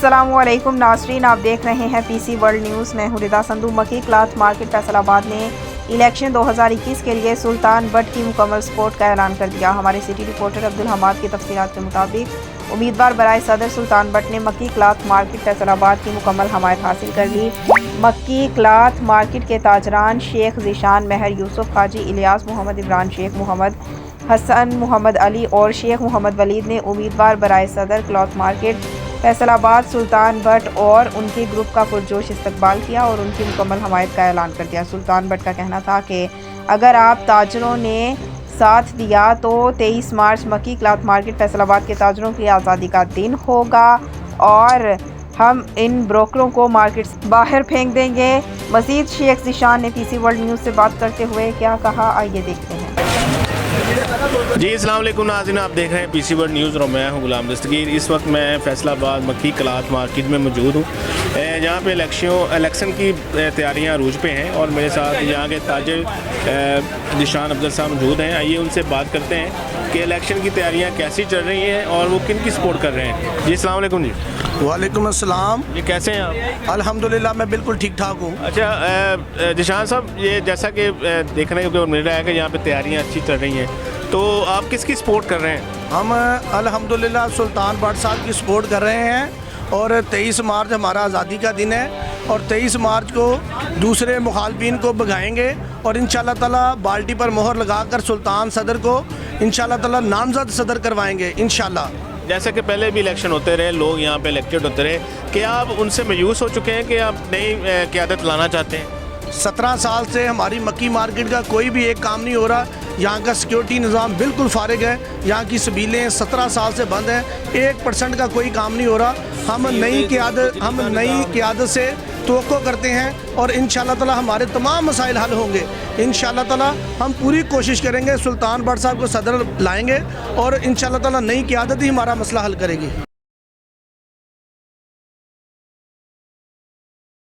अस्सलामुअलैकुम नाज़रीन, आप देख रहे हैं पीसी वर्ल्ड न्यूज़। मैं हूं रिदा संधू। मक्की क्लॉथ मार्केट फैसलाबाद ने इलेक्शन 2021 के लिए सुल्तान बट की मुकम्मल सपोर्ट का ऐलान कर दिया। हमारे सिटी रिपोर्टर अब्दुल हमाद की तफसीलात के मुताबिक उम्मीदवार बराए सदर सुल्तान बट ने मक्की क्लॉथ मार्केट फैसलाबाद की मुकम्मल हमायत हासिल कर ली। मक्की क्लॉथ मार्केट के ताजरान शेख ज़ीशान महर यूसुफ हाजी इलियास मोहम्मद इमरान शेख मोहम्मद हसन मोहम्मद अली और शेख मोहम्मद वलीद ने उम्मीदवार बराए सदर cloth market Faisalabad Sultan but और उनके ग्रुप का पुरजोश इस्तकबाल किया और उनकी मुकम्मल हमायत का ऐलान कर दिया। सुल्तान बट का कहना था कि अगर आप ताजरों ने साथ दिया तो 23 मार्च मक्की क्लॉथ मार्केट फैसलाबाद के ताजरों की आज़ादी का दिन होगा और हम इन ब्रोकरों को मार्केट से बाहर फेंक देंगे। मज़ीद शेख ज़ीशान ने पीसी वर्ल्ड न्यूज़ से बात करते हुए क्या कहा, आइए देखते हैं। जी अस्सलाम वालेकुम नाज़रीन, आप देख रहे हैं पीसी वर्ल्ड न्यूज़ और मैं हूं गुलाम दस्तगीर। इस वक्त मैं फैसलाबाद मक्की क्लॉथ मार्केट में मौजूद हूं, जहां पे इलेक्शन की तैयारियां अरूज पे हैं और मेरे साथ यहां के ताजिर ज़ीशान अफजल साहब मौजूद हैं। आइए उनसे बात करते हैं कि इलेक्शन की तैयारियां कैसी चल रही हैं और वो किन की सपोर्ट कर रहे हैं। जी अस्सलाम वालेकुम। जी वालेकुम अस्सलाम। ये कैसे हैं आप? अल्हम्दुलिल्लाह मैं बिल्कुल ठीक ठाक हूँ। अच्छा ज़ीशान साहब, ये जैसा कि देखने को मिल रहा है कि यहाँ पे तैयारियाँ अच्छी चल रही हैं, तो आप किसकी सपोर्ट कर रहे हैं? हम अल्हम्दुलिल्लाह सुल्तान बट साहब की सपोर्ट कर रहे हैं और 23 मार्च हमारा आज़ादी का दिन है और 23 मार्च को दूसरे मुखालफिन को भगाएंगे और इंशाल्लाह ताला बाल्टी पर मोहर लगाकर सुल्तान सदर को इंशाल्लाह ताला नामजद सदर करवाएंगे इंशाल्लाह। जैसे कि पहले भी इलेक्शन होते रहे, लोग यहाँ पे इलेक्टेड होते रहे, कि आप उनसे मायूस हो चुके हैं कि आप नई क़यादत लाना चाहते हैं? 17 साल से हमारी मक्की मार्केट का कोई भी एक काम नहीं हो रहा। यहाँ का सिक्योरिटी निज़ाम बिल्कुल फारिग है, यहाँ की सबीलें 17 साल से बंद हैं, 1% का कोई काम नहीं हो रहा। हम नई क़यादत से तवक्को करते हैं और इंशाल्लाह ताला हमारे तमाम मसाइल हल होंगे। इंशाल्लाह ताला हम पूरी कोशिश करेंगे, सुल्तान बट साहब को सदर लाएंगे और इंशाल्लाह ताला नई क़यादत ही हमारा मसला हल करेगी।